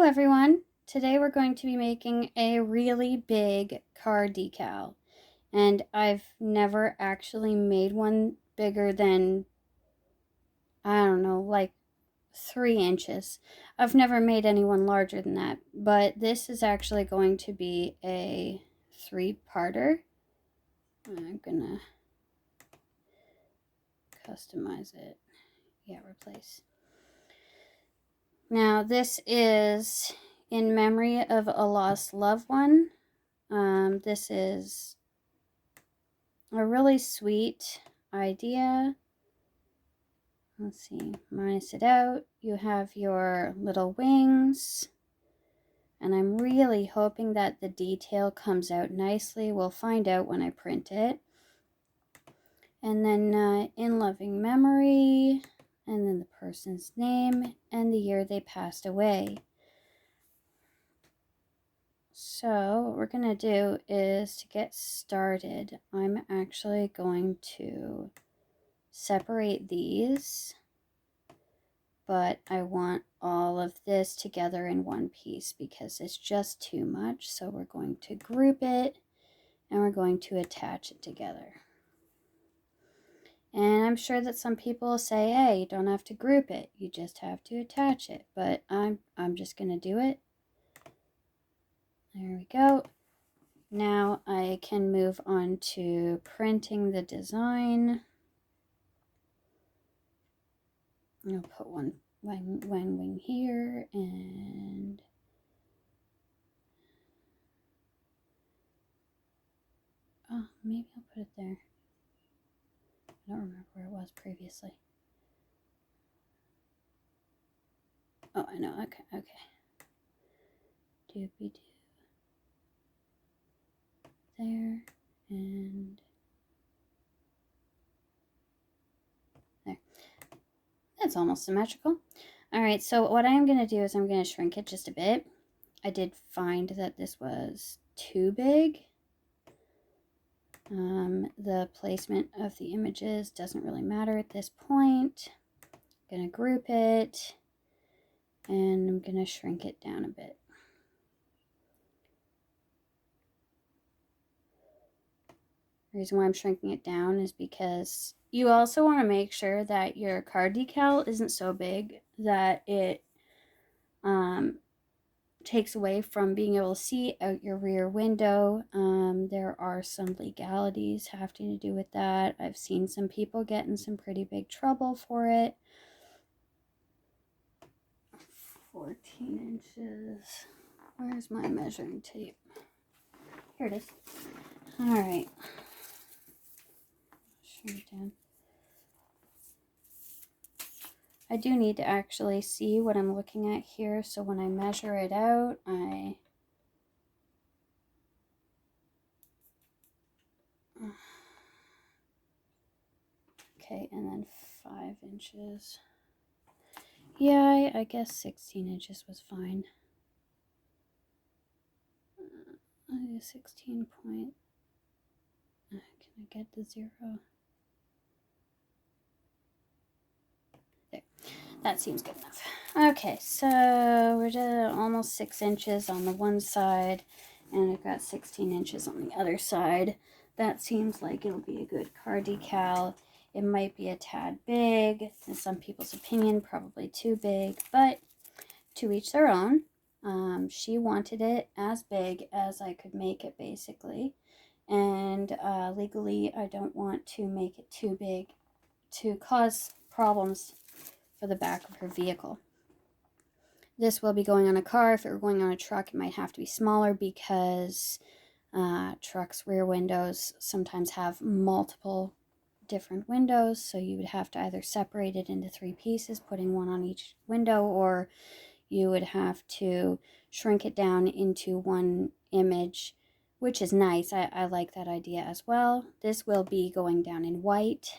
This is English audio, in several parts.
everyone. Today we're going to be making a really big car decal. And I've never actually made one bigger than, I don't know, like 3 inches. I've never made anyone larger than that. But this is actually going to be a 3-parter. I'm gonna customize it. Yeah, replace. Now this is in memory of a lost loved one. This is a really sweet idea. Let's see, minus it out. You have your little wings. And I'm really hoping that the detail comes out nicely. We'll find out when I print it. And then in loving memory, and then the person's name and the year they passed away. So what we're going to do is, to get started, I'm actually going to separate these, but I want all of this together in one piece because it's just too much. So we're going to group it and we're going to attach it together. And I'm sure that some people say, hey, you don't have to group it, you just have to attach it, but I'm just going to do it. There we go. Now I can move on to printing the design. I'll put one wing here, and oh, maybe I'll put it there. I don't remember where it was previously. Oh, I know. Okay. Doopy doo. There and there. That's almost symmetrical. All right, so what I'm going to do is I'm going to shrink it just a bit. I did find that this was too big. The placement of the images doesn't really matter at this point. I'm going to group it, and I'm going to shrink it down a bit. The reason why I'm shrinking it down is because you also want to make sure that your car decal isn't so big that it takes away from being able to see out your rear window. There are some legalities having to do with that. I've seen some people get in some pretty big trouble for it. 14 inches. Where's my measuring tape? Here it is. All right. Shrink it down. I do need to actually see what I'm looking at here, so when I measure it out, okay, and then 5 inches. Yeah, I guess 16 inches was fine. 16 point. Can I get the 0? There. That seems good enough. Okay, so we're at almost 6 inches on the one side, and I've got 16 inches on the other side. That seems like it'll be a good car decal. It might be a tad big, in some people's opinion, probably too big, but to each their own. She wanted it as big as I could make it, basically. And legally, I don't want to make it too big to cause problems for the back of her vehicle. This will be going on a car. If it were going on a truck, it might have to be smaller because trucks' rear windows sometimes have multiple different windows, so you would have to either separate it into 3 pieces, putting one on each window, or you would have to shrink it down into one image, which is nice. I like that idea as well. This will be going down in white.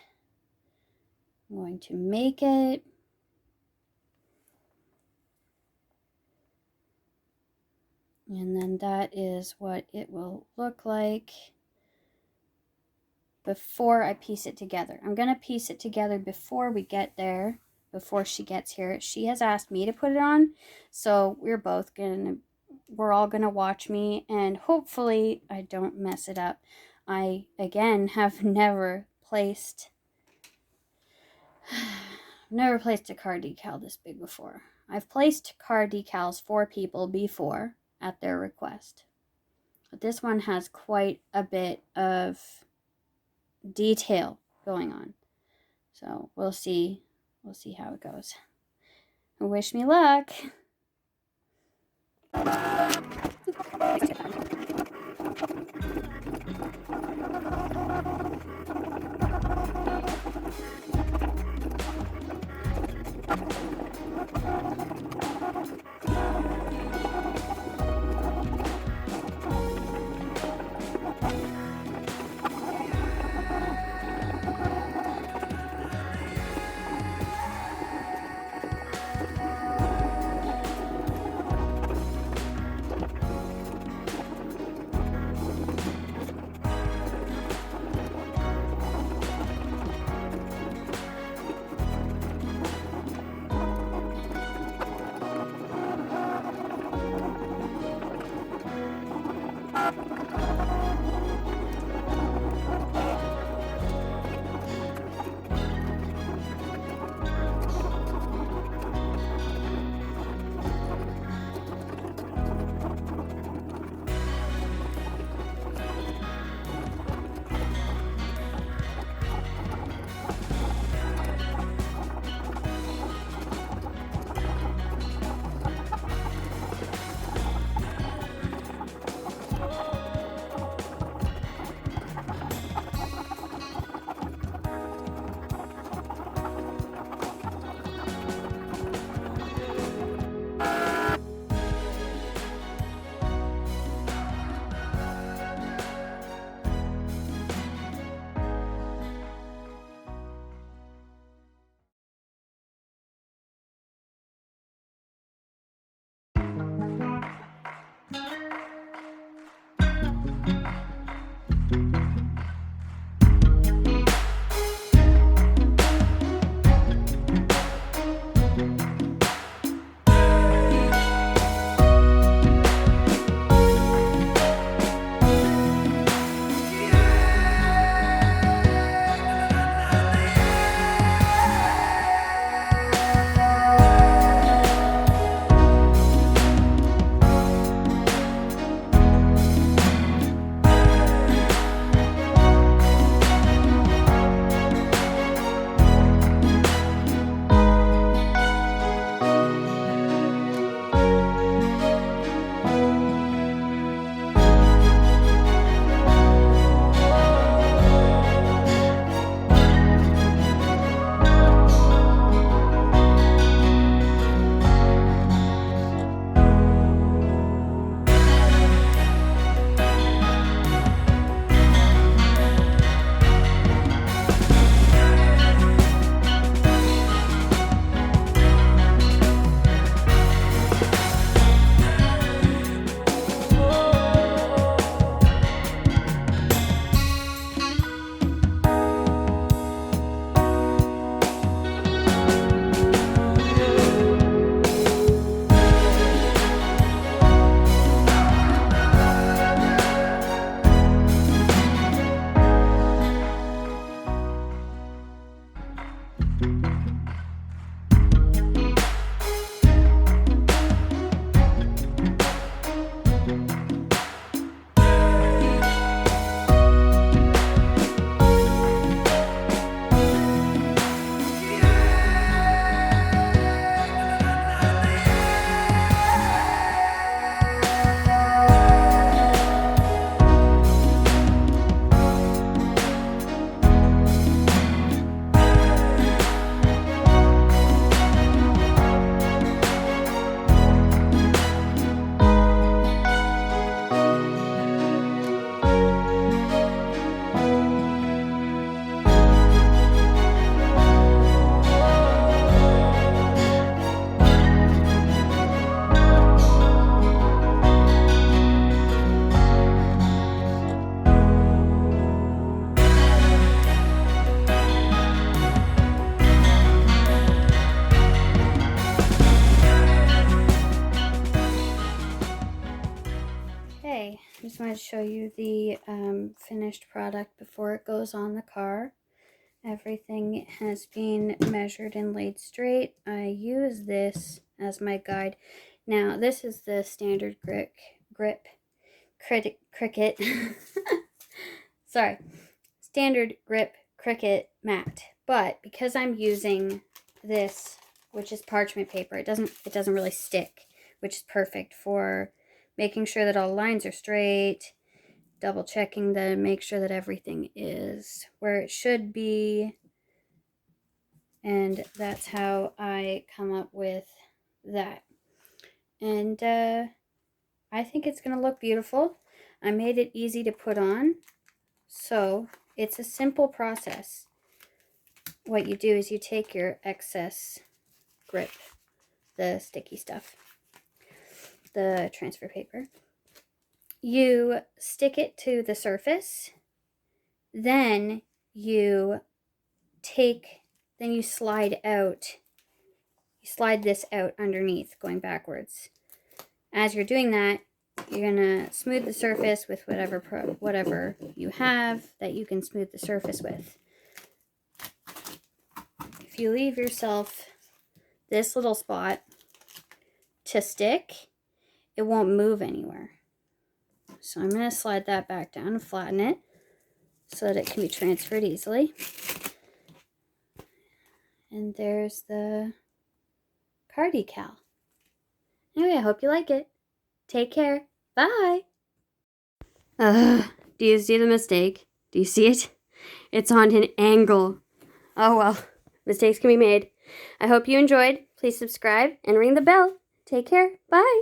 I'm going to make it. And then that is what it will look like before I piece it together. I'm going to piece it together before we get there, before she gets here. She has asked me to put it on, so we're all gonna watch me, and hopefully I don't mess it up. I again have never placed a car decal this big before. I've placed car decals for people before at their request, but this one has quite a bit of detail going on. So we'll see how it goes. Wish me luck. just wanted to show you the finished product before it goes on the car. Everything has been measured and laid straight. I use this as my guide. Now, this is the standard Cricut. Sorry, standard grip Cricut mat. But because I'm using this, which is parchment paper, it doesn't really stick, which is perfect for making sure that all lines are straight, double checking to make sure that everything is where it should be. And that's how I come up with that. And I think it's going to look beautiful. I made it easy to put on. So it's a simple process. What you do is you take your excess grip, the sticky stuff, the transfer paper. You stick it to the surface. Then you slide out. You slide this out underneath, going backwards. As you're doing that, you're gonna smooth the surface with whatever you have that you can smooth the surface with. If you leave yourself this little spot to stick, it won't move anywhere. So I'm gonna slide that back down and flatten it so that it can be transferred easily. And there's the car decal. Anyway, I hope you like it. Take care. Bye. Do you see the mistake? Do you see it? It's on an angle. Oh well, mistakes can be made. I hope you enjoyed. Please subscribe and ring the bell. Take care. Bye.